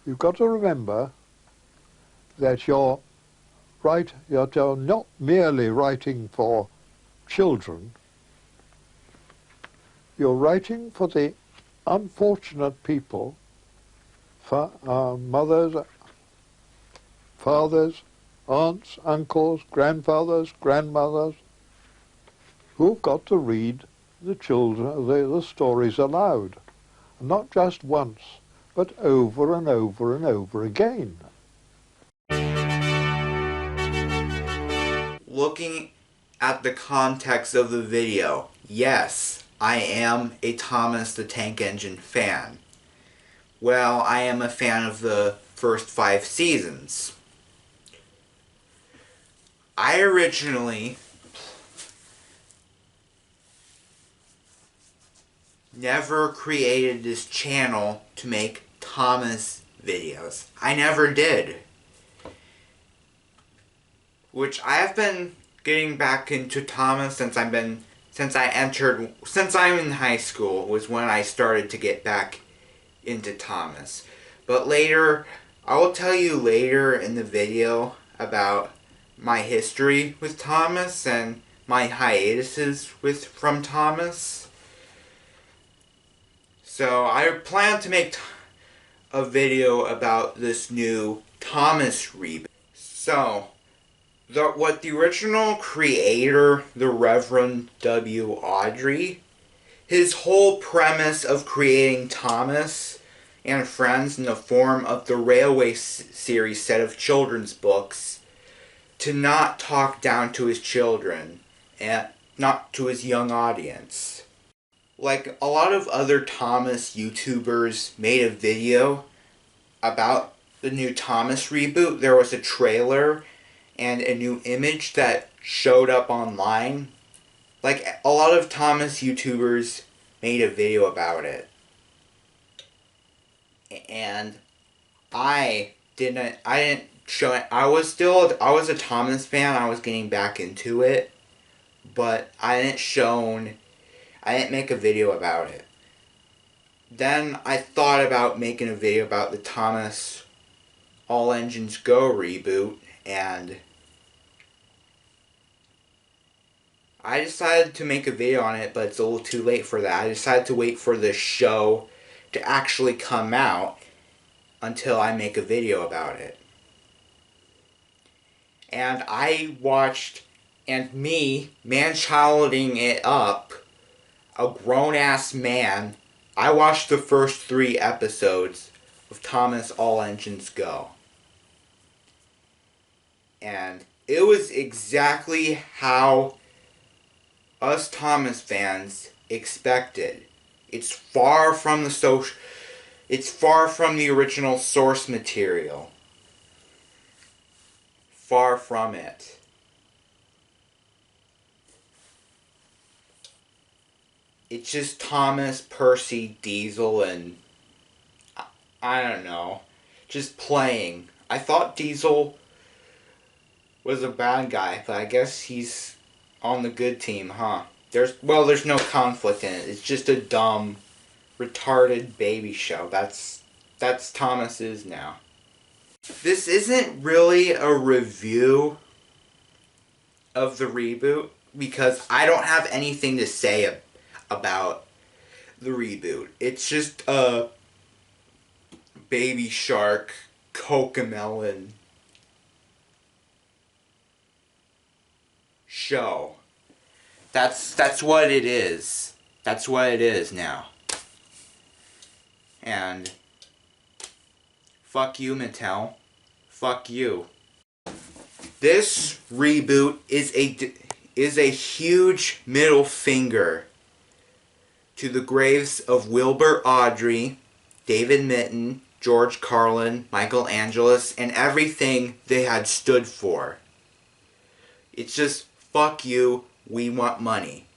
You've got to remember that you're not merely writing for children, you're writing for the unfortunate people, for mothers, fathers, aunts, uncles, grandfathers, grandmothers, who've got to read the children, the stories aloud. Not just once, but over and over and over again. Looking at the context of the video, yes, I am a Thomas the Tank Engine fan. Well, I am a fan of the first 5 seasons. I originally never created this channel to make Thomas videos. I never did. Which I have been getting back into Thomas since I'm in high school was when I started to get back into Thomas. But later, I will tell you later in the video about my history with Thomas and my hiatuses from Thomas. So I plan to make a video about this new Thomas reboot. So, what the original creator, the Reverend W Awdry, his whole premise of creating Thomas and Friends in the form of the Railway series set of children's books to not talk down to his children and not to his young audience. Like a lot of other Thomas YouTubers made a video about the new Thomas reboot, there was a trailer and a new image that showed up online. Like a lot of Thomas YouTubers made a video about it. And I didn't show it. I was a Thomas fan. I was getting back into it, but I didn't make a video about it. Then I thought about making a video about the Thomas All Engines Go reboot, and I decided to make a video on it, but it's a little too late for that. I decided to wait for the show to actually come out until I make a video about it. And I watched, and me, man-childing it up, a grown-ass man, I watched the first 3 episodes of Thomas All Engines Go. And it was exactly how us Thomas fans expected. It's far from the original source material. Far from it. It's just Thomas, Percy, Diesel, and I don't know, just playing. I thought Diesel was a bad guy, but I guess he's on the good team, huh? There's no conflict in it. It's just a dumb, retarded baby show. That's Thomas's now. This isn't really a review of the reboot because I don't have anything to say about the reboot. It's just a Baby Shark, Cocomelon show. That's what it is. That's what it is now. And fuck you, Mattel. Fuck you. This reboot is a huge middle finger to the graves of Wilbert Awdry, David Mitton, George Carlin, Michael Angelos, and everything they had stood for. It's just, fuck you, we want money.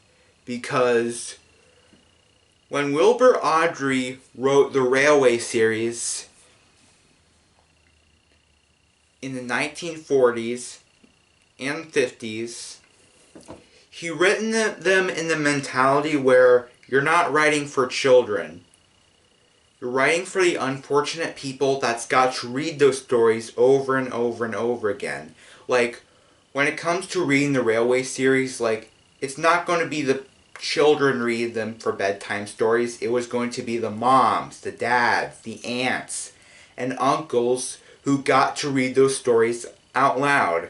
Because when Wilbert Awdry wrote the Railway series in the 1940s and 50s, he written them in the mentality where you're not writing for children. You're writing for the unfortunate people that's got to read those stories over and over and over again. Like, when it comes to reading the Railway series, like, it's not going to be the children read them for bedtime stories. It was going to be the moms, the dads, the aunts, and uncles who got to read those stories out loud.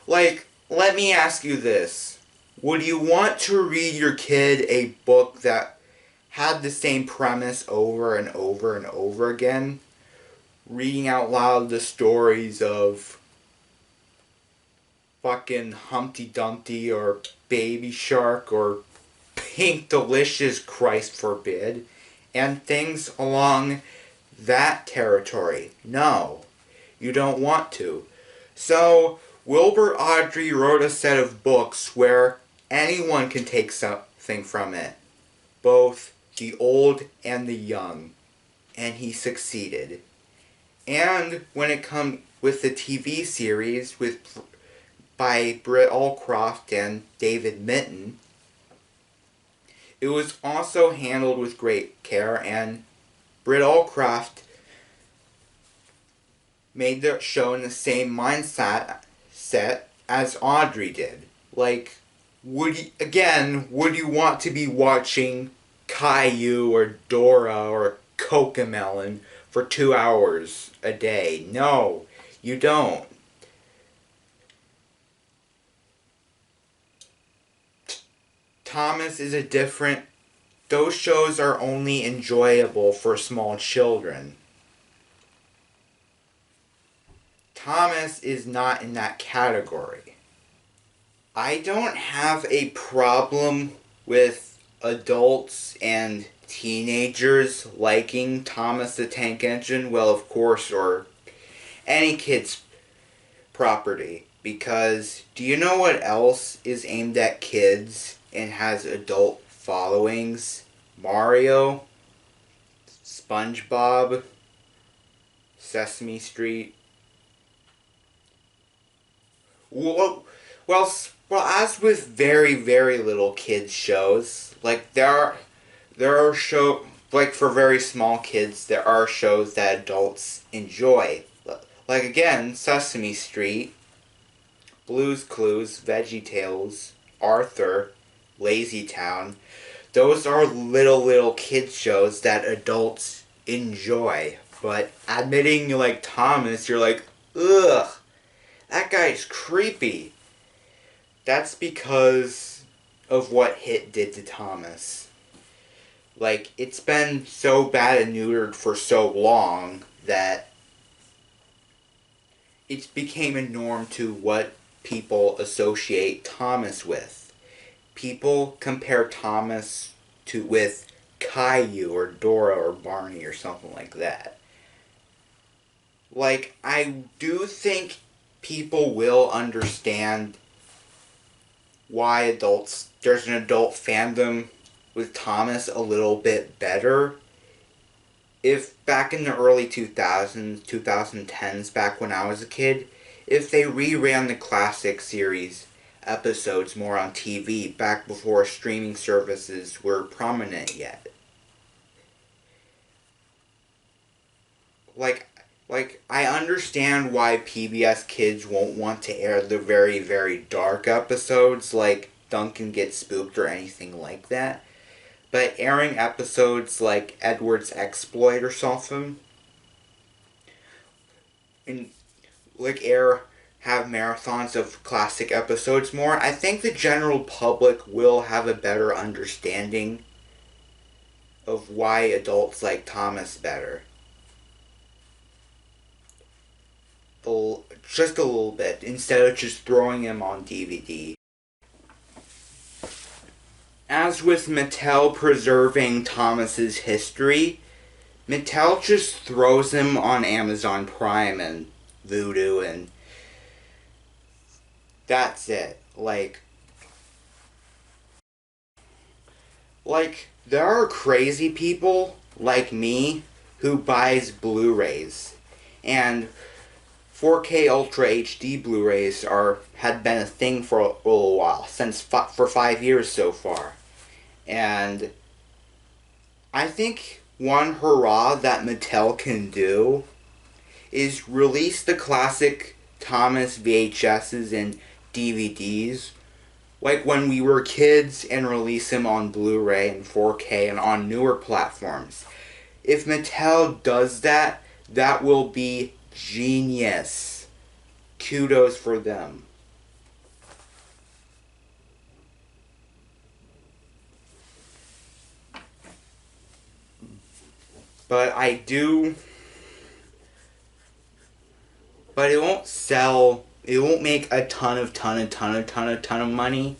Like, let me ask you this. Would you want to read your kid a book that had the same premise over and over and over again? Reading out loud the stories of fucking Humpty Dumpty or Baby Shark or Pink Delicious, Christ forbid, and things along that territory. No, you don't want to. So, Wilbert Awdry wrote a set of books where anyone can take something from it. Both the old and the young. And he succeeded. And when it comes with the TV series by Britt Allcroft and David Mitton, it was also handled with great care, and Britt Allcroft made the show in the same mindset as Awdry did. Like, would you want to be watching Caillou or Dora or Cocomelon for 2 hours a day? No, you don't. Thomas is a different... Those shows are only enjoyable for small children. Thomas is not in that category. I don't have a problem with adults and teenagers liking Thomas the Tank Engine, well, of course, or any kid's property. Because do you know what else is aimed at kids and has adult followings? Mario, SpongeBob, Sesame Street. Well, as with very, very little kids shows, like there are shows, like for very small kids, there are shows that adults enjoy. Like again, Sesame Street, Blue's Clues, VeggieTales, Arthur, Lazy Town. Those are little kids shows that adults enjoy. But admitting you like Thomas, you're like, ugh, that guy's creepy. That's because of what Hit did to Thomas. Like, it's been so bad and neutered for so long that it became a norm to what people associate Thomas with. People compare Thomas with Caillou or Dora or Barney or something like that. Like, I do think people will understand why there's an adult fandom with Thomas a little bit better. If back in the early 2000s, 2010s, back when I was a kid, if they reran the classic series episodes more on TV back before streaming services were prominent yet. Like, I understand why PBS Kids won't want to air the very, very dark episodes like Duncan Gets Spooked or anything like that. But airing episodes like Edward's Exploit or something, and have marathons of classic episodes more, I think the general public will have a better understanding of why adults like Thomas better. Just a little bit, instead of just throwing him on DVD. As with Mattel preserving Thomas's history, Mattel just throws him on Amazon Prime and Vudu, and that's it. Like, there are crazy people like me who buys Blu-rays, and 4K Ultra HD Blu-rays had been a thing for a little while, for 5 years so far. And I think one hurrah that Mattel can do is release the classic Thomas VHSs and DVDs like when we were kids and release them on Blu-ray and 4K and on newer platforms. If Mattel does that, that will be genius. Kudos for them. But it won't sell, it won't make a ton of money,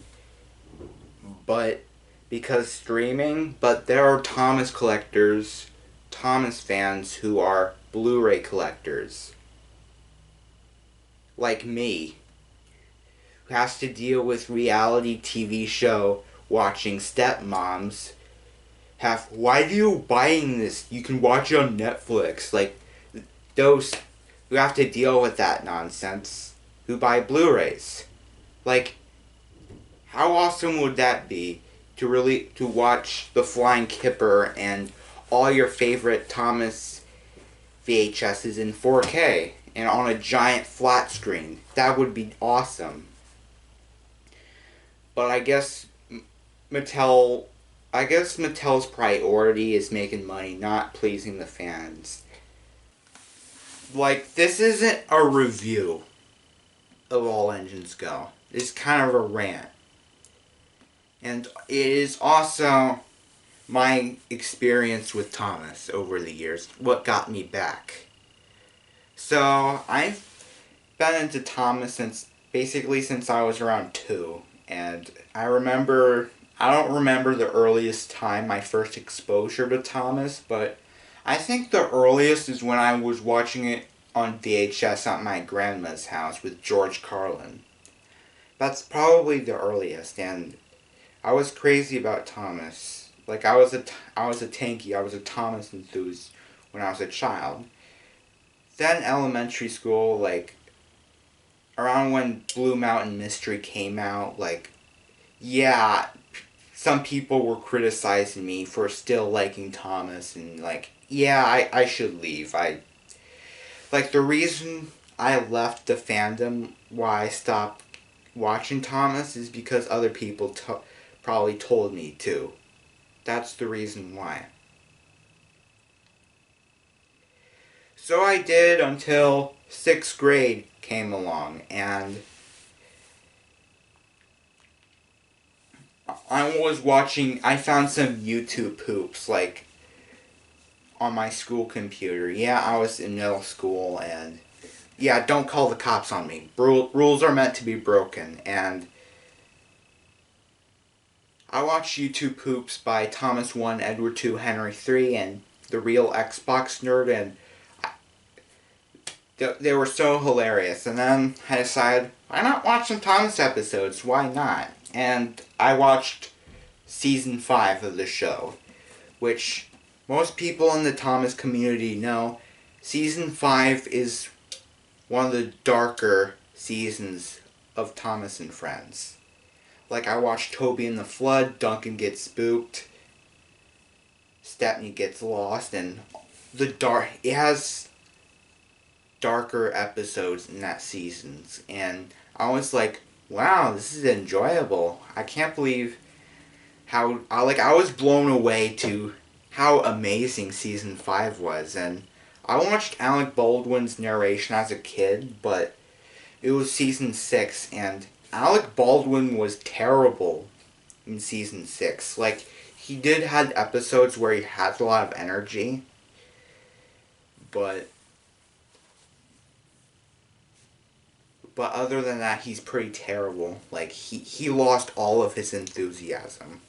but because streaming, but there are Thomas collectors, Thomas fans who are Blu-ray collectors, like me, who has to deal with reality TV show watching stepmoms. Why are you buying this? You can watch it on Netflix. Like, those who have to deal with that nonsense, who buy Blu-rays. Like, how awesome would that be to watch The Flying Kipper and all your favorite Thomas VHSs in 4K and on a giant flat screen? That would be awesome. But I guess Mattel's priority is making money, not pleasing the fans. Like, this isn't a review of All Engines Go. It's kind of a rant. And it is also my experience with Thomas over the years, what got me back. So, I've been into Thomas since I was around 2. And I don't remember the earliest time, my first exposure to Thomas, but I think the earliest is when I was watching it on VHS at my grandma's house with George Carlin. That's probably the earliest, and I was crazy about Thomas. Like, I was a tanky, I was a Thomas enthusiast when I was a child. Then elementary school, like, around when Blue Mountain Mystery came out, like, yeah, some people were criticizing me for still liking Thomas, and like, yeah, I should leave. The reason I left the fandom, why I stopped watching Thomas, is because other people probably told me to. That's the reason why. So I did until 6th grade came along, and I found some YouTube poops, like, on my school computer. Yeah, I was in middle school, and yeah, don't call the cops on me. Rules are meant to be broken, and I watched YouTube poops by Thomas 1, Edward 2, Henry 3, and The Real Xbox Nerd, and they were so hilarious. And then I decided, why not watch some Thomas episodes? Why not? And I watched Season 5 of the show, which most people in the Thomas community know. Season 5 is one of the darker seasons of Thomas and Friends. Like, I watched Toby and the Flood, Duncan gets spooked, Stepney gets lost, and it has darker episodes in that season. And I was like, wow, this is enjoyable. I can't believe how, I was blown away to how amazing Season 5 was. And I watched Alec Baldwin's narration as a kid, but it was Season 6, and Alec Baldwin was terrible in Season 6. Like, he did have episodes where he had a lot of energy, but other than that, he's pretty terrible. Like, he lost all of his enthusiasm.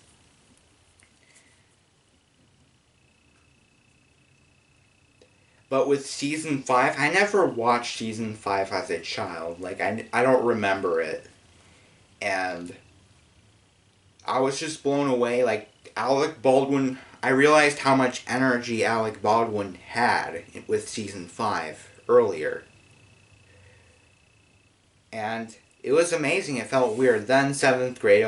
But with Season 5, I never watched Season 5 as a child. Like, I don't remember it. And I was just blown away. Like, Alec Baldwin, I realized how much energy Alec Baldwin had with Season 5 earlier. And it was amazing. It felt weird. Then 7th grade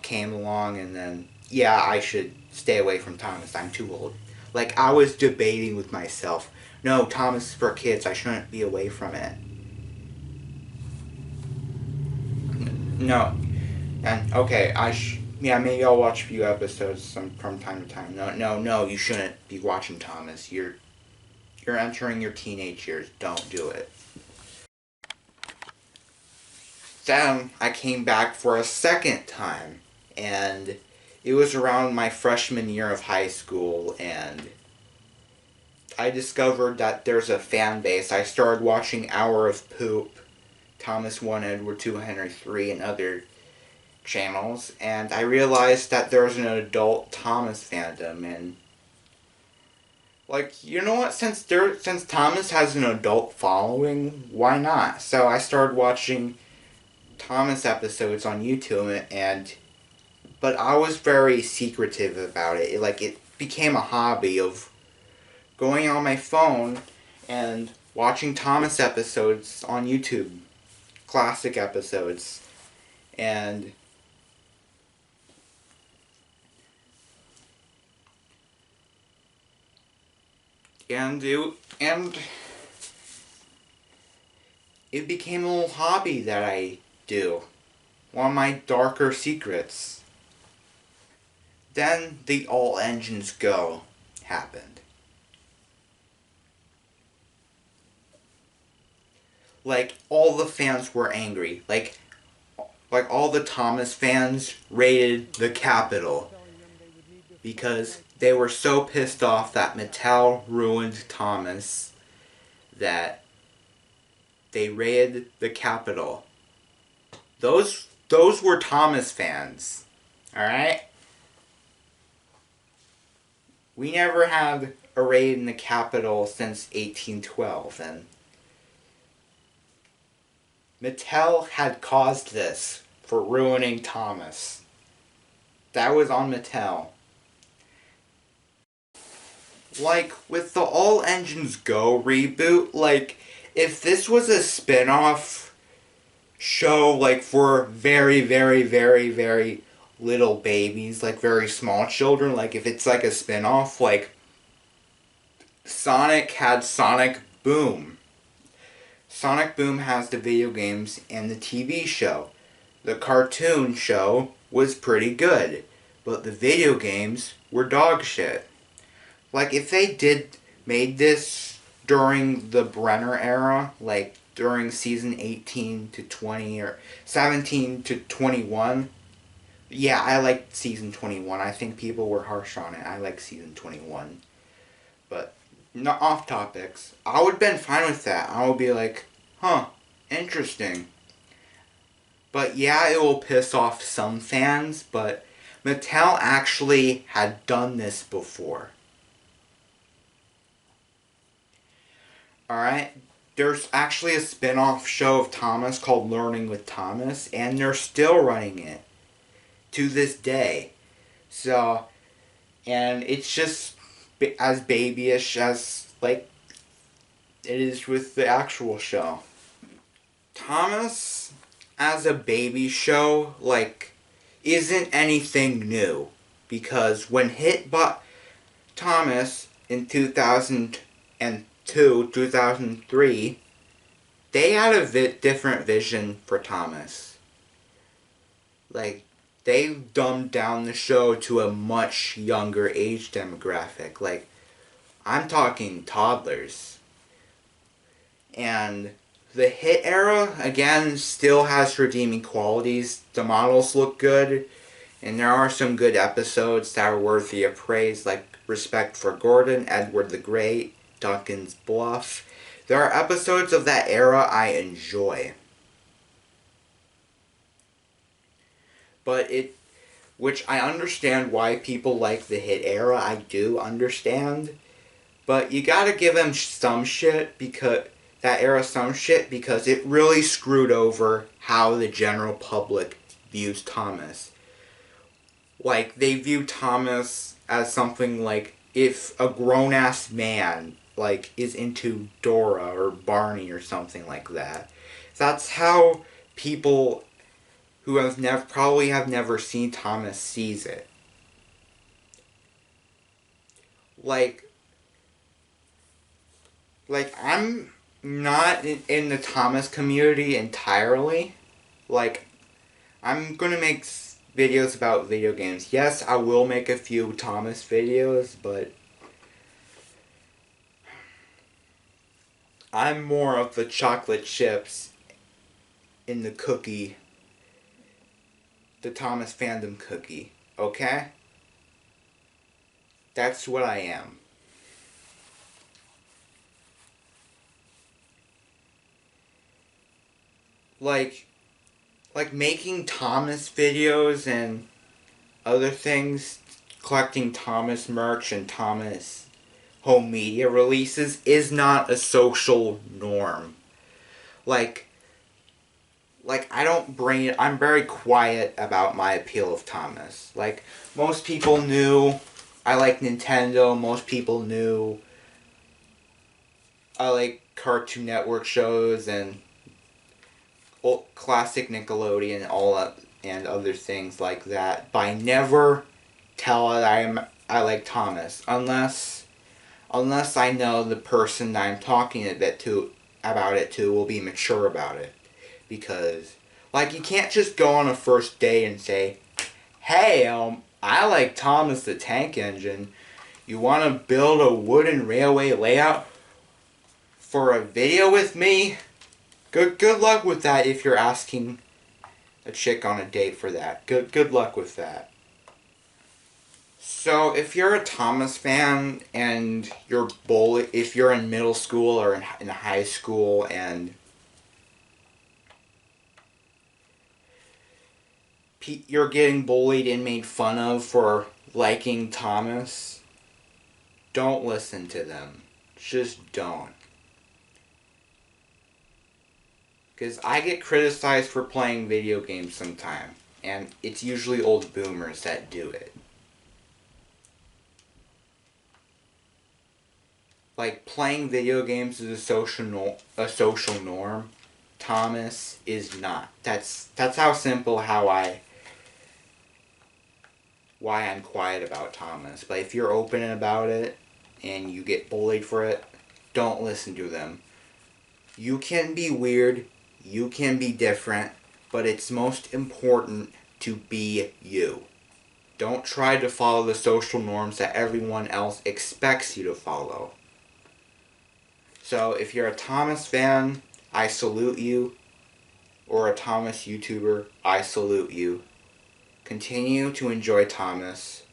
came along, and then, yeah, I should stay away from Thomas. I'm too old. Like, I was debating with myself, no, Thomas is for kids, I shouldn't be away from it. No. And, okay, yeah, maybe I'll watch a few episodes from time to time. No, you shouldn't be watching Thomas. You're entering your teenage years. Don't do it. Then I came back for a second time, and it was around my freshman year of high school, and I discovered that there's a fan base. I started watching Hour of Poop, Thomas 1, Edward 2, Henry 3, and other channels, and I realized that there was an adult Thomas fandom, and like, you know what, since Thomas has an adult following, why not? So I started watching Thomas episodes on YouTube, but I was very secretive about it. It became a hobby of going on my phone and watching Thomas episodes on YouTube, classic episodes, and it became a little hobby that I do. One of my darker secrets. Then the All Engines Go happened. Like, all the fans were angry. Like all the Thomas fans raided the Capitol because they were so pissed off that Mattel ruined Thomas that they raided the Capitol. Those were Thomas fans. Alright? We never had a raid in the Capitol since 1812, and Mattel had caused this for ruining Thomas. That was on Mattel. Like, with the All Engines Go reboot, if this was a spin-off show, for very, very, very, very little babies, very small children, if it's a spin-off, Sonic had Sonic Boom. Sonic Boom has the video games and the TV show. The cartoon show was pretty good, but the video games were dog shit. If they made this during the Brenner era, during season 18 to 20 or 17 to 21, yeah, I liked season 21. I think people were harsh on it. I like season 21. But, not off topics. I would have been fine with that. I would be like, huh, interesting. But yeah, it will piss off some fans, but Mattel actually had done this before. Alright? There's actually a spin-off show of Thomas called Learning with Thomas, and they're still running it to this day. So, and it's just as babyish as, it is with the actual show. Thomas, as a baby show, isn't anything new. Because when Hit bought Thomas in 2002, 2003, they had a different vision for Thomas. They dumbed down the show to a much younger age demographic. I'm talking toddlers. And the Hit era, again, still has redeeming qualities. The models look good, and there are some good episodes that are worthy of praise, like Respect for Gordon, Edward the Great, Duncan's Bluff. There are episodes of that era I enjoy. Which I understand why people like the Hit era, I do understand. But you gotta give them some shit, because that era some shit, because it really screwed over how the general public views Thomas. They view Thomas as something if a grown-ass man, is into Dora or Barney or something like that. That's how people who probably have never seen Thomas sees it. like I'm not in the Thomas community entirely. Like, I'm gonna make videos about video games. Yes, I will make a few Thomas videos, but I'm more of the chocolate chips in the cookie, the Thomas fandom cookie, okay? That's what I am. Like making Thomas videos and other things, collecting Thomas merch and Thomas home media releases is not a social norm. Like I don't bring it. I'm very quiet about my appeal of Thomas. Like, most people knew I like Nintendo. Most people knew I like Cartoon Network shows and old classic Nickelodeon and other things like that. But I never tell it I like Thomas unless I know the person that I'm talking about it to will be mature about it. Because, like, you can't just go on a first date and say, hey, I like Thomas the Tank Engine. You want to build a wooden railway layout for a video with me? Good luck with that if you're asking a chick on a date for that. Good luck with that. So, if you're a Thomas fan and if you're in middle school or in high school and you're getting bullied and made fun of for liking Thomas, don't listen to them. Just don't. Because I get criticized for playing video games sometime, and it's usually old boomers that do it. Like, playing video games is a social norm. Thomas is not. That's how simple why I'm quiet about Thomas. But if you're open about it and you get bullied for it, don't listen to them. You can be weird, you can be different, but it's most important to be you. Don't try to follow the social norms that everyone else expects you to follow. So if you're a Thomas fan, I salute you. Or a Thomas YouTuber, I salute you. Continue to enjoy Thomas.